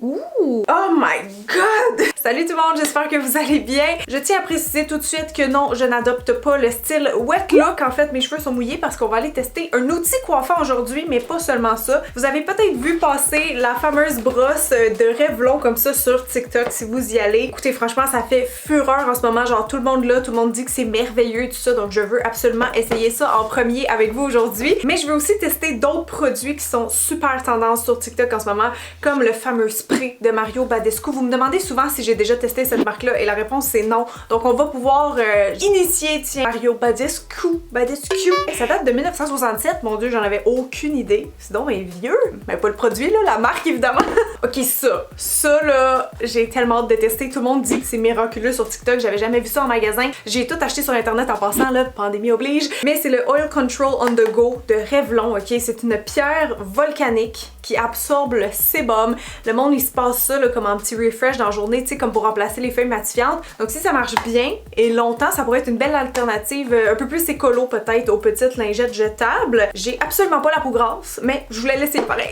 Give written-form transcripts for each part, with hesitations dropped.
Ouh! Oh my god! Salut tout le monde, j'espère que vous allez bien. Je tiens à préciser tout de suite que non, je n'adopte pas le style wet look. En fait, mes cheveux sont mouillés parce qu'on va aller tester un outil coiffant aujourd'hui, mais pas seulement ça. Vous avez peut-être vu passer la fameuse brosse de Revlon comme ça sur TikTok si vous y allez. Écoutez, franchement, ça fait fureur en ce moment. Genre, tout le monde là, tout le monde dit que c'est merveilleux et tout ça. Donc, je veux absolument essayer ça en premier avec vous aujourd'hui. Mais je veux aussi tester d'autres produits qui sont super tendance sur TikTok en ce moment, comme le fameux spray de Mario Badescu. Vous me demandez souvent si j'ai déjà testé cette marque-là et la réponse c'est non. Donc on va pouvoir initier, tiens, Mario Badescu. Ça date de 1967, mon dieu, j'en avais aucune idée. C'est donc mais vieux. Mais pas le produit là, la marque évidemment. Ok, ça là, j'ai tellement hâte de tester. Tout le monde dit que c'est miraculeux sur TikTok, j'avais jamais vu ça en magasin. J'ai tout acheté sur internet en passant là, pandémie oblige. Mais c'est le Oil Control on the Go de Revlon, ok? C'est une pierre volcanique qui absorbe le sébum. Le monde il se passe ça là, comme un petit refresh dans la journée, tu sais, comme pour remplacer les feuilles matifiantes. Donc si ça marche bien et longtemps, ça pourrait être une belle alternative, un peu plus écolo peut-être aux petites lingettes jetables. J'ai absolument pas la peau grasse, mais je voulais laisser pareil.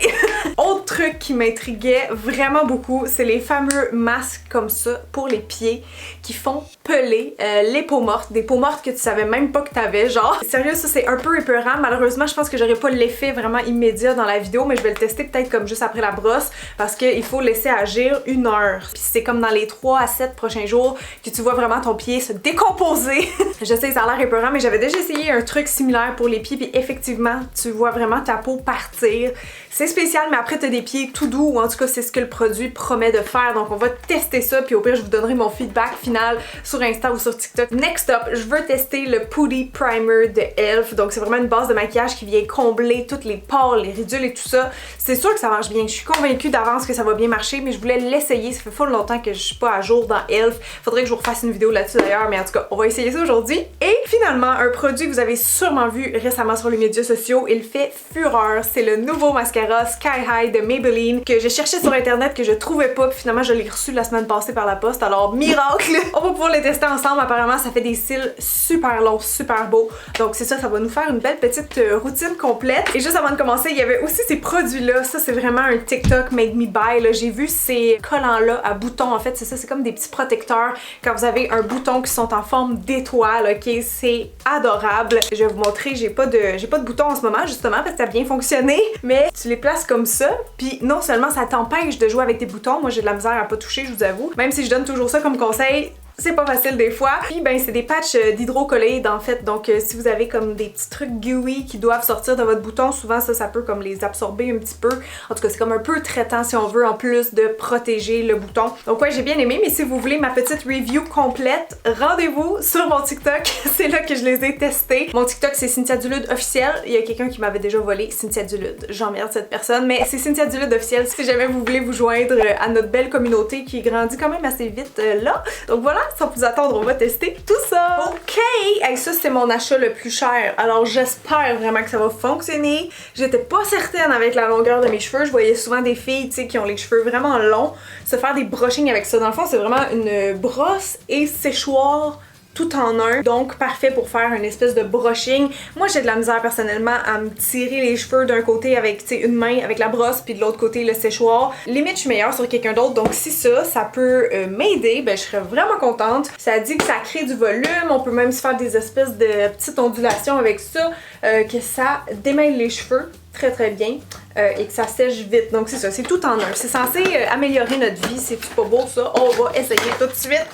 Autre truc qui m'intriguait vraiment beaucoup, c'est les fameux masques comme ça pour les pieds qui font peler les peaux mortes, des peaux mortes que tu savais même pas que t'avais, genre. Sérieux, ça c'est un peu épeurant. Malheureusement, je pense que j'aurais pas l'effet vraiment immédiat dans la vidéo, mais je vais le tester peut-être comme juste après la brosse parce qu'il faut laisser agir 1 heure. Puis c'est comme dans les 3 à 7 prochains jours que tu vois vraiment ton pied se décomposer. Je sais, ça a l'air épeurant, mais j'avais déjà essayé un truc similaire pour les pieds, puis effectivement, tu vois vraiment ta peau partir. C'est spécial, mais après t'as des pieds tout doux, ou en tout cas c'est ce que le produit promet de faire. Donc on va tester ça, puis au pire je vous donnerai mon feedback final sur Insta ou sur TikTok. Next up, je veux tester le Putty Primer de e.l.f. Donc c'est vraiment une base de maquillage qui vient combler toutes les pores, les ridules et tout ça. C'est sûr que ça marche bien, je suis convaincue d'avance que ça va bien marcher, mais je voulais l'essayer. Ça fait full longtemps que je suis pas à jour dans e.l.f. Faudrait que je vous refasse une vidéo là-dessus d'ailleurs, mais en tout cas on va essayer ça aujourd'hui. Et finalement, un produit que vous avez sûrement vu récemment sur les médias sociaux, il fait fureur, c'est le nouveau mascara Sky High de Maybelline que je cherchais sur internet, que je trouvais pas, puis finalement je l'ai reçu la semaine passée par la poste, alors miracle! On va pouvoir les tester ensemble. Apparemment ça fait des cils super longs, super beaux, donc c'est ça, ça va nous faire une belle petite routine complète. Et juste avant de commencer, il y avait aussi ces produits là, ça c'est vraiment un TikTok made me buy là. J'ai vu ces collants là à boutons, en fait c'est ça, c'est comme des petits protecteurs quand vous avez un bouton qui sont en forme d'étoile, ok? C'est adorable. Je vais vous montrer, j'ai pas de boutons en ce moment justement parce que ça a bien fonctionné, mais tu les places comme ça, puis non seulement ça t'empêche de jouer avec tes boutons, moi j'ai de la misère à pas toucher, je vous avoue, même si je donne toujours ça comme conseil, c'est pas facile des fois. Puis ben c'est des patchs d'hydrocolloïdes en fait, donc si vous avez comme des petits trucs gooey qui doivent sortir de votre bouton, souvent ça peut comme les absorber un petit peu. En tout cas c'est comme un peu traitant si on veut, en plus de protéger le bouton. Donc ouais, j'ai bien aimé, mais si vous voulez ma petite review complète, rendez-vous sur mon TikTok, c'est là que je les ai testés. Mon TikTok c'est Cynthia Dulude officiel, il y a quelqu'un qui m'avait déjà volé Cynthia Dulude, j'emmerde cette personne, mais c'est Cynthia Dulude officiel si jamais vous voulez vous joindre à notre belle communauté qui grandit quand même assez vite là. Donc voilà, sans plus attendre, on va tester tout ça. Ok! Hey, ça c'est mon achat le plus cher, alors j'espère vraiment que ça va fonctionner. J'étais pas certaine avec la longueur de mes cheveux, je voyais souvent des filles, tu sais, qui ont les cheveux vraiment longs, se faire des brushings avec ça. Dans le fond, c'est vraiment une brosse et séchoir tout en un, donc parfait pour faire une espèce de brushing. Moi j'ai de la misère personnellement à me tirer les cheveux d'un côté avec une main avec la brosse puis de l'autre côté le séchoir. Limite je suis meilleure sur quelqu'un d'autre, donc si ça peut m'aider, ben je serais vraiment contente. Ça dit que ça crée du volume, on peut même se faire des espèces de petites ondulations avec ça, que ça démêle les cheveux très bien et que ça sèche vite. Donc c'est ça, c'est tout en un. C'est censé améliorer notre vie, c'est pas beau ça. On va essayer tout de suite.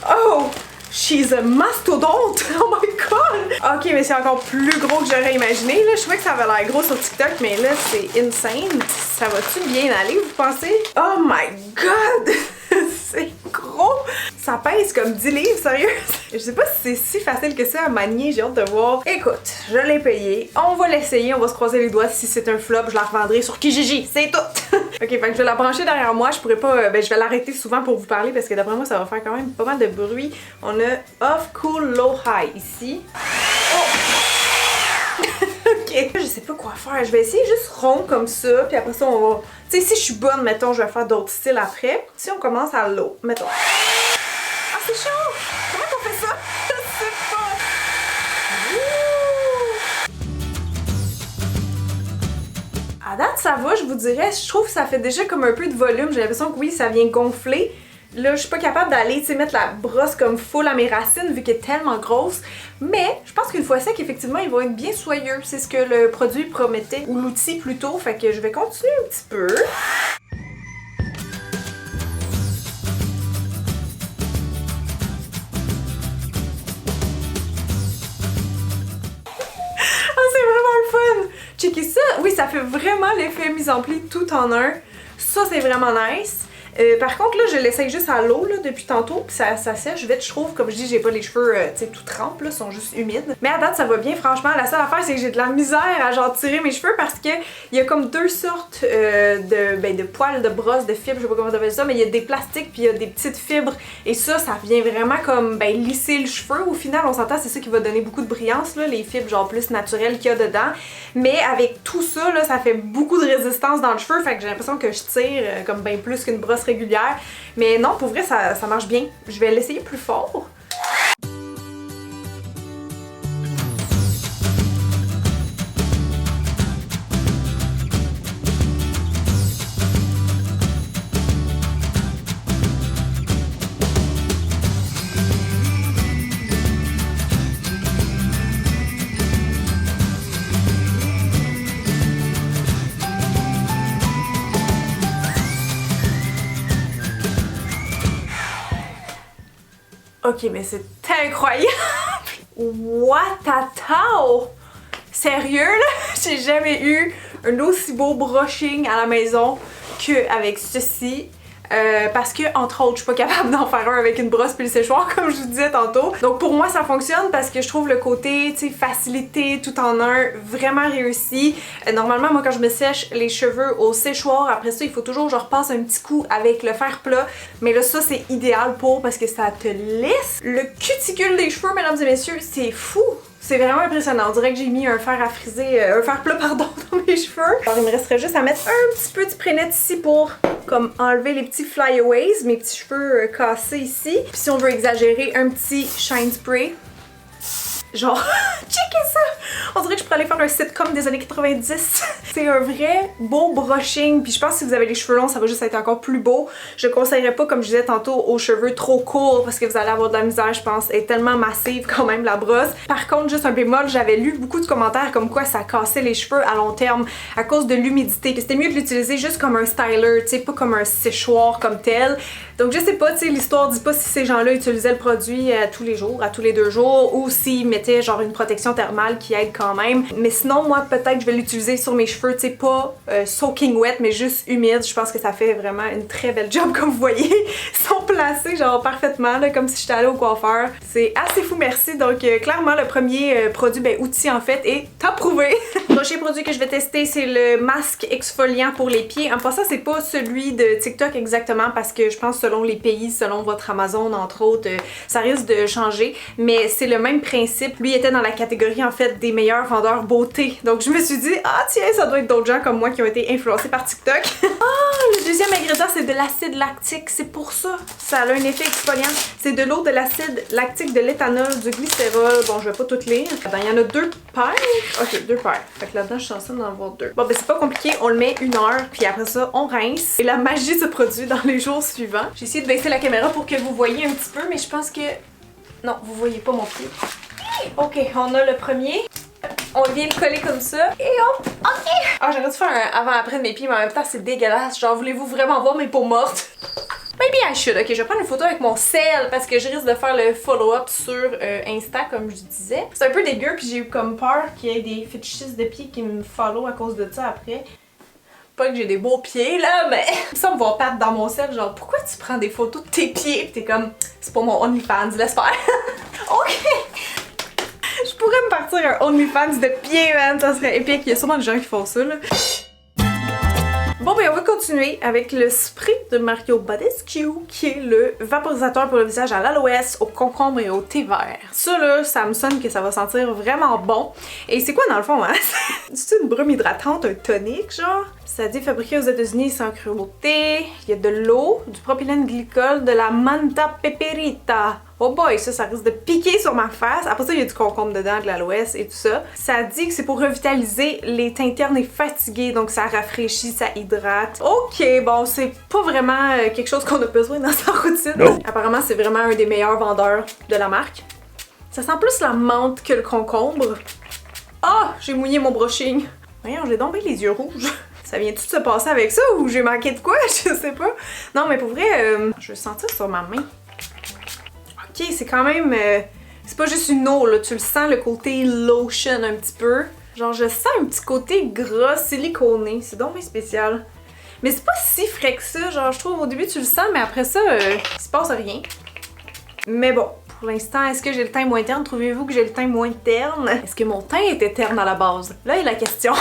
Oh! She's a mastodonte! Oh my god! Ok, mais c'est encore plus gros que j'aurais imaginé. Là, je trouvais que ça avait l'air gros sur TikTok, mais là, c'est insane. Ça va-tu bien aller, vous pensez? Oh my god! C'est gros! Ça pèse comme 10 livres, sérieux? Je sais pas si c'est si facile que ça à manier, j'ai hâte de voir. Écoute, je l'ai payé, on va l'essayer, on va se croiser les doigts. Si c'est un flop, je la revendrai sur Kijiji, c'est tout! Ok, fait que je vais la brancher derrière moi, je pourrais pas, je vais l'arrêter souvent pour vous parler parce que d'après moi ça va faire quand même pas mal de bruit. On a Off Cool Low High ici. Oh! Ok, je sais pas quoi faire, je vais essayer juste rond comme ça, puis après ça on va... Tu sais, si je suis bonne, mettons, je vais faire d'autres styles après. Si on commence à low, mettons... Ah, c'est chaud! Comment on fait ça? Je sais pas! date, ça va, je vous dirais. Je trouve que ça fait déjà comme un peu de volume. J'ai l'impression que oui, ça vient gonfler. Là, je suis pas capable d'aller, tu sais, mettre la brosse comme full à mes racines vu qu'elle est tellement grosse. Mais je pense qu'une fois sec, effectivement, ils vont être bien soyeux. C'est ce que le produit promettait, ou l'outil plutôt. Fait que je vais continuer un petit peu. C'est vraiment le fun! Checkez ça! Oui, ça fait vraiment l'effet mise en pli tout en un. Ça, c'est vraiment nice. Par contre, là, je l'essaye juste à l'eau depuis tantôt, puis ça sèche vite, je trouve. Comme je dis, j'ai pas les cheveux, tu sais, tout trempes, là, sont juste humides. Mais à date, ça va bien, franchement. La seule affaire, c'est que j'ai de la misère à genre tirer mes cheveux parce que il y a comme deux sortes de poils, de brosses, de fibres, je sais pas comment on appelle ça, mais il y a des plastiques puis il y a des petites fibres. Et ça vient vraiment comme lisser le cheveu. Au final, on s'entend, c'est ça qui va donner beaucoup de brillance, là, les fibres genre plus naturelles qu'il y a dedans. Mais avec tout ça, là, ça fait beaucoup de résistance dans le cheveu, fait que j'ai l'impression que je tire comme bien plus qu'une brosse régulière. Mais non, pour vrai, ça marche bien. Je vais l'essayer plus fort. Ok, mais c'est incroyable! Watatao! Sérieux là? J'ai jamais eu un aussi beau brushing à la maison qu'avec ceci. Parce que, entre autres, je suis pas capable d'en faire un avec une brosse puis le séchoir, comme je vous disais tantôt. Donc pour moi, ça fonctionne parce que je trouve le côté, tu sais, facilité, tout en un, vraiment réussi. Normalement, moi, quand je me sèche les cheveux au séchoir, après ça, il faut toujours que je repasse un petit coup avec le fer plat. Mais là, ça, c'est idéal pour parce que ça te lisse le cuticule des cheveux, mesdames et messieurs. C'est fou! C'est vraiment impressionnant. On dirait que j'ai mis un fer à friser, un fer plat, pardon, dans mes cheveux. Alors, il me resterait juste à mettre un petit peu de Spray-Net ici pour comme enlever les petits flyaways, mes petits cheveux cassés ici. Puis si on veut exagérer, un petit Shine Spray. Genre, checkez ça! On dirait que je pourrais aller faire un sitcom des années 90. C'est un vrai beau brushing. Puis je pense que si vous avez les cheveux longs, ça va juste être encore plus beau. Je conseillerais pas, comme je disais tantôt, aux cheveux trop courts parce que vous allez avoir de la misère, je pense. Elle est tellement massive quand même, la brosse. Par contre, juste un bémol, j'avais lu beaucoup de commentaires comme quoi ça cassait les cheveux à long terme à cause de l'humidité. Que c'était mieux de l'utiliser juste comme un styler, tu sais, pas comme un séchoir comme tel. Donc je sais pas, tu sais, l'histoire dit pas si ces gens-là utilisaient le produit tous les jours, à tous les 2 jours, ou s'ils mettaient genre une protection thermale qui aide quand même. Mais sinon, moi, peut-être je vais l'utiliser sur mes cheveux, tu sais, pas soaking wet, mais juste humide. Je pense que ça fait vraiment une très belle job, comme vous voyez. Ils sont placés genre parfaitement, là, comme si j'étais allée au coiffeur. C'est assez fou, merci. Donc clairement, le premier produit, outil en fait, est approuvé. Le prochain produit que je vais tester, c'est le masque exfoliant pour les pieds. En passant, c'est pas celui de TikTok exactement parce que je pense selon les pays, selon votre Amazon entre autres, ça risque de changer, mais c'est le même principe. Lui était dans la catégorie en fait des meilleurs vendeurs beauté. Donc je me suis dit, ah tiens, ça doit être d'autres gens comme moi qui ont été influencés par TikTok. Le deuxième ingrédient, c'est de l'acide lactique. C'est pour ça. Ça a un effet exfoliant. C'est de l'eau, de l'acide lactique, de l'éthanol, du glycérol. Bon, je vais pas toutes lire. Il y en a 2 paires. Ok, 2 paires. Fait que là-dedans, je suis censée en avoir 2. Bon, c'est pas compliqué. On le met 1 heure, puis après ça, on rince. Et la magie se produit dans les jours suivants. J'ai essayé de baisser la caméra pour que vous voyez un petit peu, mais je pense que... Non, vous voyez pas mon pied. Ok, on a le premier. On vient le coller comme ça. Et hop! Ok! Ah, j'aurais dû faire un avant-après de mes pieds, mais en même temps, c'est dégueulasse. Genre, voulez-vous vraiment voir mes peaux mortes? Maybe I should. Ok, je vais prendre une photo avec mon sel parce que je risque de faire le follow-up sur Insta, comme je disais. C'est un peu dégueu, puis j'ai eu comme peur qu'il y ait des fétichistes de pieds qui me follow à cause de ça après. Pas que j'ai des beaux pieds là, mais ça me va perdre dans mon sel, genre pourquoi tu prends des photos de tes pieds pis t'es comme c'est pour mon OnlyFans, laisse faire. Ok! Je pourrais me partir un OnlyFans de pieds, man, ça serait épique. Il y a sûrement des gens qui font ça là. Bon on va continuer avec le spray de Mario Badescu qui est le vaporisateur pour le visage à l'aloès, au concombre et au thé vert. Ça là, ça me sonne que ça va sentir vraiment bon. Et c'est quoi dans le fond, hein? C'est une brume hydratante, un tonique genre? Ça dit fabriqué aux États-Unis sans cruauté. Il y a de l'eau, du propylène glycol, de la manta peperita. Oh boy, ça risque de piquer sur ma face. Après ça, il y a du concombre dedans, de l'aloès et tout ça. Ça dit que c'est pour revitaliser les teintes ternes et fatiguées, donc ça rafraîchit, ça hydrate. Ok, bon, c'est pas vraiment quelque chose qu'on a besoin dans sa routine. No. Apparemment, c'est vraiment un des meilleurs vendeurs de la marque. Ça sent plus la menthe que le concombre. Ah, j'ai mouillé mon brushing. Voyons, j'ai donc bien les yeux rouges. Ça vient tout de se passer avec ça ou j'ai manqué de quoi? Je sais pas. Non, mais pour vrai, je vais sentir sur ma main. Ok, c'est quand même... c'est pas juste une eau, là. Tu le sens, le côté lotion un petit peu. Genre, je sens un petit côté gras, siliconé. C'est donc bien spécial. Mais c'est pas si frais que ça. Genre, je trouve au début, tu le sens, mais après ça, il se passe rien. Mais bon, pour l'instant, est-ce que j'ai le teint moins terne? Trouvez-vous que j'ai le teint moins terne? Est-ce que mon teint était terne à la base? Là est la question.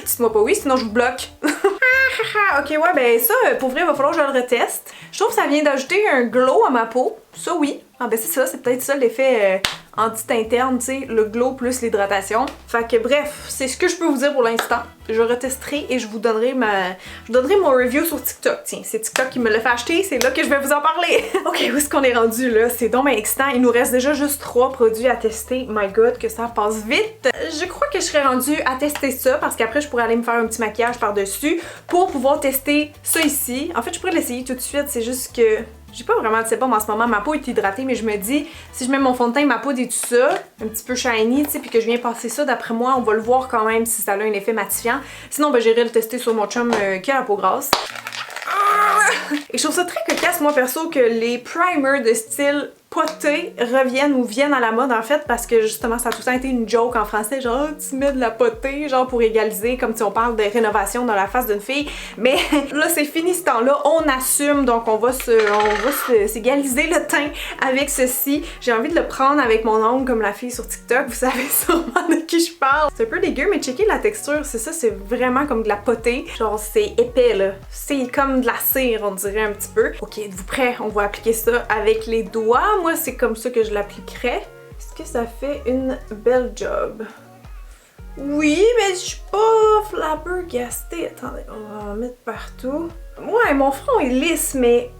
Dites-moi pas oui, sinon je vous bloque. Ok, ouais, ben ça, pour vrai, il va falloir que je le reteste. Je trouve que ça vient d'ajouter un glow à ma peau. Ça, oui. Ah ben c'est ça, c'est peut-être ça l'effet anti-teint terne, tu sais, le glow plus l'hydratation. Fait que bref, c'est ce que je peux vous dire pour l'instant. Je retesterai et je vous donnerai mon review sur TikTok. Tiens, c'est TikTok qui me l'a fait acheter, c'est là que je vais vous en parler. Ok, où est-ce qu'on est rendu là? C'est donc bien excitant. Il nous reste déjà juste 3 produits à tester. My god, que ça passe vite. Je crois que je serais rendue à tester ça parce qu'après je pourrais aller me faire un petit maquillage par-dessus pour pouvoir tester ça ici. En fait, je pourrais l'essayer tout de suite, c'est juste que j'ai pas vraiment de sébum en ce moment, ma peau est hydratée, mais je me dis, si je mets mon fond de teint, ma peau dit tout ça, un petit peu shiny, tu sais, puis que je viens passer ça, d'après moi, on va le voir quand même si ça a un effet matifiant. Sinon, ben j'irai le tester sur mon chum qui a la peau grasse. Et je trouve ça très cocasse, moi perso, que les primers de style poté reviennent ou viennent à la mode en fait, parce que justement ça a tout le temps été une joke en français, genre tu mets de la potée, genre pour égaliser, comme si on parle de rénovation dans la face d'une fille. Mais là c'est fini ce temps-là, on assume, donc on va s'égaliser le teint avec ceci. J'ai envie de le prendre avec mon ongle comme la fille sur TikTok, vous savez sûrement de qui je parle. C'est un peu dégueu, mais checkez la texture, c'est ça, c'est vraiment comme de la potée. Genre c'est épais là, c'est comme de la cire on dirait un petit peu. Ok, êtes-vous prêts? On va appliquer ça avec les doigts. Moi, c'est comme ça que je l'appliquerais. Est-ce que ça fait une belle job? Oui, mais je suis pas flabbergastée. Attendez, on va en mettre partout. Ouais, mon front est lisse, mais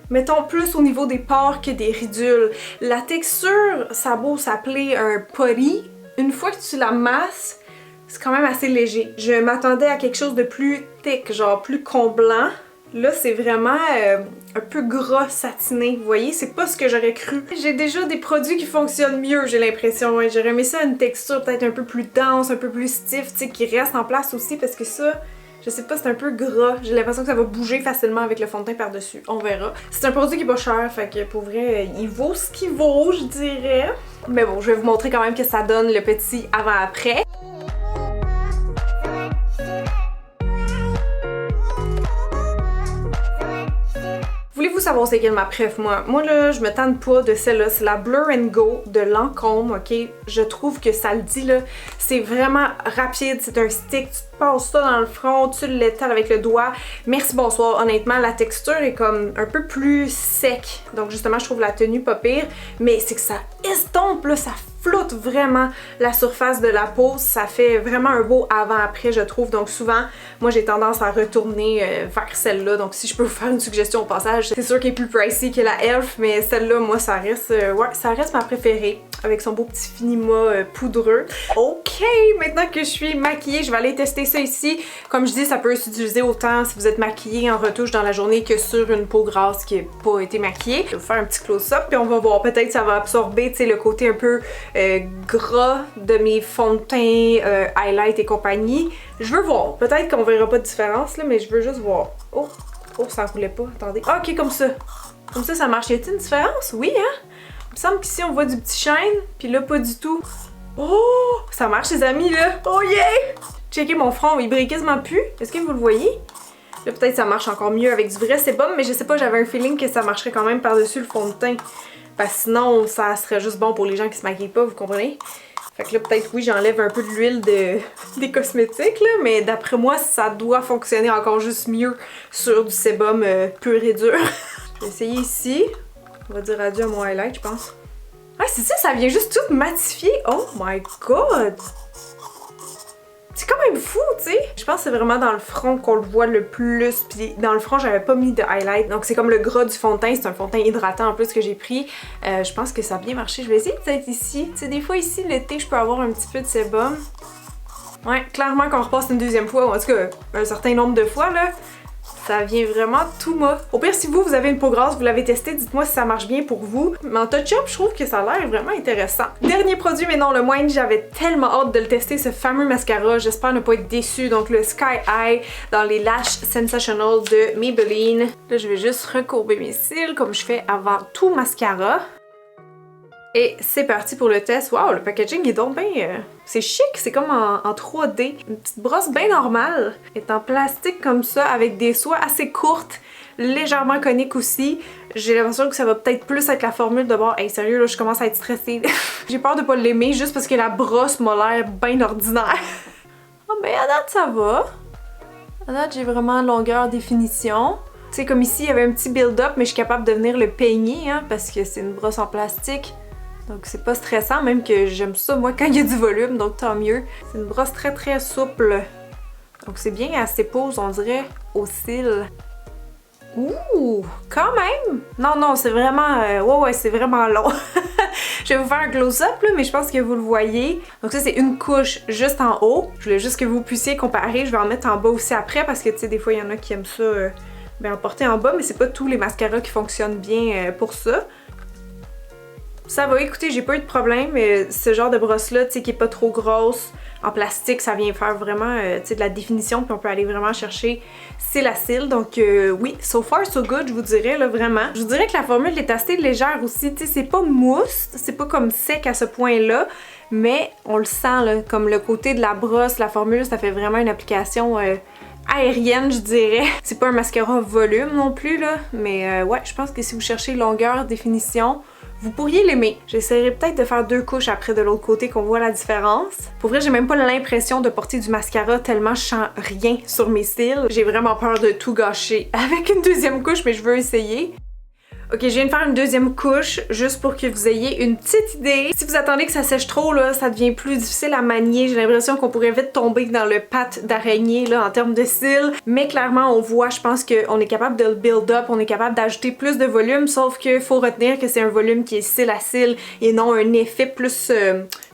mettons plus au niveau des pores que des ridules. La texture, ça a beau s'appeler un putty. Une fois que tu la masses, c'est quand même assez léger. Je m'attendais à quelque chose de plus thick, genre plus comblant. Là, c'est vraiment un peu gras satiné, vous voyez? C'est pas ce que j'aurais cru. J'ai déjà des produits qui fonctionnent mieux, j'ai l'impression. Ouais. J'aurais aimé ça une texture peut-être un peu plus dense, un peu plus stiff, tu sais, qui reste en place aussi, parce que ça, je sais pas, c'est un peu gras. J'ai l'impression que ça va bouger facilement avec le fond de teint par-dessus. On verra. C'est un produit qui est pas cher, fait que pour vrai, il vaut ce qu'il vaut, je dirais. Mais bon, je vais vous montrer quand même que ça donne le petit avant-après. Voulez-vous savoir c'est quelle ma préf, moi? Moi là, je me tente pas de celle-là, c'est la Blur & Go de Lancôme, ok? Je trouve que ça le dit là, c'est vraiment rapide, c'est un stick, tu te passes ça dans le front, tu l'étales avec le doigt. Merci, bonsoir. Honnêtement, la texture est comme un peu plus sec, donc justement je trouve la tenue pas pire, mais c'est que ça estompe là, ça floute vraiment la surface de la peau, ça fait vraiment un beau avant-après je trouve, donc souvent moi j'ai tendance à retourner vers celle-là, donc si je peux vous faire une suggestion au passage, c'est sûr qu'elle est plus pricey que la Elf, mais celle-là moi ça reste, ouais, ça reste ma préférée, avec son beau petit finima poudreux. Ok, maintenant que je suis maquillée, je vais aller tester ça ici. Comme je dis, ça peut s'utiliser autant si vous êtes maquillée en retouche dans la journée que sur une peau grasse qui n'a pas été maquillée. Je vais vous faire un petit close-up puis on va voir, peut-être ça va absorber, tu sais, le côté un peu gras de mes fonds de teint, highlight et compagnie. Je veux voir, peut-être qu'on verra pas de différence là, mais je veux juste voir. Oh, ça roulait pas, attendez. Ah, ok, comme ça. Comme ça marche. Y a-t-il une différence? Oui, hein? Il me semble qu'ici on voit du petit shine, puis là pas du tout. Oh! Ça marche les amis là! Oh yeah! Checkez mon front, il brille quasiment plus. Est-ce que vous le voyez? Là peut-être ça marche encore mieux avec du vrai sébum, mais je sais pas, j'avais un feeling que ça marcherait quand même par-dessus le fond de teint. Parce que sinon ça serait juste bon pour les gens qui se maquillent pas, vous comprenez? Fait que là peut-être oui j'enlève un peu de l'huile des cosmétiques là, mais d'après moi ça doit fonctionner encore juste mieux sur du sébum pur et dur. Je vais essayer ici. On va dire adieu à mon highlight, je pense. Ah, c'est ça vient juste tout matifier. Oh my god! C'est quand même fou, tu sais. Je pense que c'est vraiment dans le front qu'on le voit le plus. Puis dans le front, j'avais pas mis de highlight. Donc c'est comme le gras du fond de teint. C'est un fond de teint hydratant en plus que j'ai pris. Je pense que ça a bien marché. Je vais essayer peut-être ici. Tu sais, des fois ici, l'été, je peux avoir un petit peu de sébum. Ouais, clairement qu'on repasse une deuxième fois, ou en tout cas un certain nombre de fois, là. Ça vient vraiment tout mat. Au pire, si vous avez une peau grasse, vous l'avez testé, dites-moi si ça marche bien pour vous. Mais en touch-up, je trouve que ça a l'air vraiment intéressant. Dernier produit, mais non le moindre, j'avais tellement hâte de le tester, ce fameux mascara. J'espère ne pas être déçue. Donc le Sky High dans les Lash Sensational de Maybelline. Là, je vais juste recourber mes cils comme je fais avant tout mascara. Et c'est parti pour le test. Wow, le packaging est donc bien... c'est chic, c'est comme en 3D. Une petite brosse bien normale. Elle est en plastique comme ça, avec des soies assez courtes, légèrement coniques aussi. J'ai l'impression que ça va peut-être plus être la formule de bord. Hey, sérieux, là, je commence à être stressée. J'ai peur de pas l'aimer juste parce que la brosse m'a l'air bien ordinaire. Oh, mais à date, ça va. À date, j'ai vraiment longueur, définition. Tu sais, comme ici, il y avait un petit build-up, mais je suis capable de venir le peigner, hein, parce que c'est une brosse en plastique. Donc c'est pas stressant, même que j'aime ça moi quand il y a du volume, donc tant mieux. C'est une brosse très très souple. Donc c'est bien, elle s'épose, on dirait, aux cils. Ouh, quand même! Non, c'est vraiment... ouais, c'est vraiment long. Je vais vous faire un close-up, mais je pense que vous le voyez. Donc ça, c'est une couche juste en haut. Je voulais juste que vous puissiez comparer. Je vais en mettre en bas aussi après, parce que, tu sais, des fois, il y en a qui aiment ça en porter en bas, mais c'est pas tous les mascaras qui fonctionnent bien pour ça. Ça va, écoutez, j'ai pas eu de problème. Ce genre de brosse-là, tu sais, qui est pas trop grosse, en plastique, ça vient faire vraiment, tu sais, de la définition, puis on peut aller vraiment chercher cils à cils. Donc oui, so far so good, je vous dirais, là, vraiment. Je vous dirais que la formule est assez légère aussi, tu sais, c'est pas mousse, c'est pas comme sec à ce point-là, mais on le sent, là, comme le côté de la brosse, la formule, ça fait vraiment une application... aérienne, je dirais. C'est pas un mascara volume non plus, là, mais ouais, je pense que si vous cherchez longueur, définition, vous pourriez l'aimer. J'essaierai peut-être de faire 2 couches après de l'autre côté qu'on voit la différence. Pour vrai, j'ai même pas l'impression de porter du mascara tellement je sens rien sur mes cils. J'ai vraiment peur de tout gâcher avec une deuxième couche, mais je veux essayer. Ok, je viens de faire une deuxième couche juste pour que vous ayez une petite idée. Si vous attendez que ça sèche trop, là, ça devient plus difficile à manier. J'ai l'impression qu'on pourrait vite tomber dans le pâte d'araignée là en termes de cils. Mais clairement, on voit, je pense qu'on est capable de le build up, on est capable d'ajouter plus de volume, sauf qu'il faut retenir que c'est un volume qui est cil à cil et non un effet plus...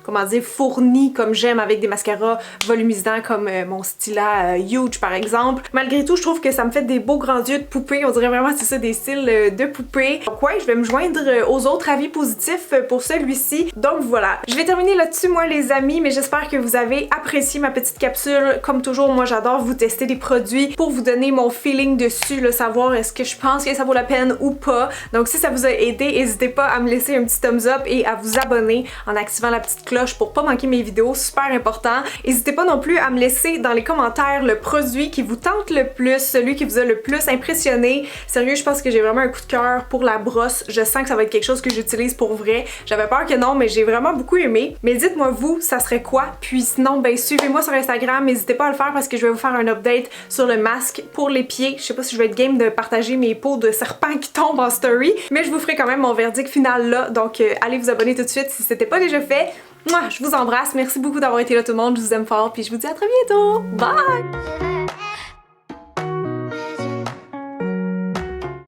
comment dire, fourni comme j'aime avec des mascaras volumisants comme mon Stila Huge par exemple. Malgré tout, je trouve que ça me fait des beaux grands yeux de poupée. On dirait vraiment c'est ça, des cils de poupée. Donc ouais, je vais me joindre aux autres avis positifs pour celui-ci. Donc voilà, je vais terminer là-dessus moi les amis, mais j'espère que vous avez apprécié ma petite capsule. Comme toujours, moi j'adore vous tester des produits pour vous donner mon feeling dessus, le savoir est-ce que je pense que ça vaut la peine ou pas. Donc si ça vous a aidé, n'hésitez pas à me laisser un petit thumbs up et à vous abonner en activant la petite cloche pour pas manquer mes vidéos, super important. N'hésitez pas non plus à me laisser dans les commentaires le produit qui vous tente le plus, celui qui vous a le plus impressionné. Sérieux, je pense que j'ai vraiment un coup de cœur pour la brosse. Je sens que ça va être quelque chose que j'utilise pour vrai. J'avais peur que non, mais j'ai vraiment beaucoup aimé. Mais dites-moi vous, ça serait quoi? Puis sinon, ben suivez-moi sur Instagram, n'hésitez pas à le faire parce que je vais vous faire un update sur le masque pour les pieds. Je sais pas si je vais être game de partager mes peaux de serpent qui tombent en story, mais je vous ferai quand même mon verdict final là. Donc allez vous abonner tout de suite si c'était pas déjà fait. Moi, je vous embrasse. Merci beaucoup d'avoir été là tout le monde. Je vous aime fort. Puis je vous dis à très bientôt. Bye!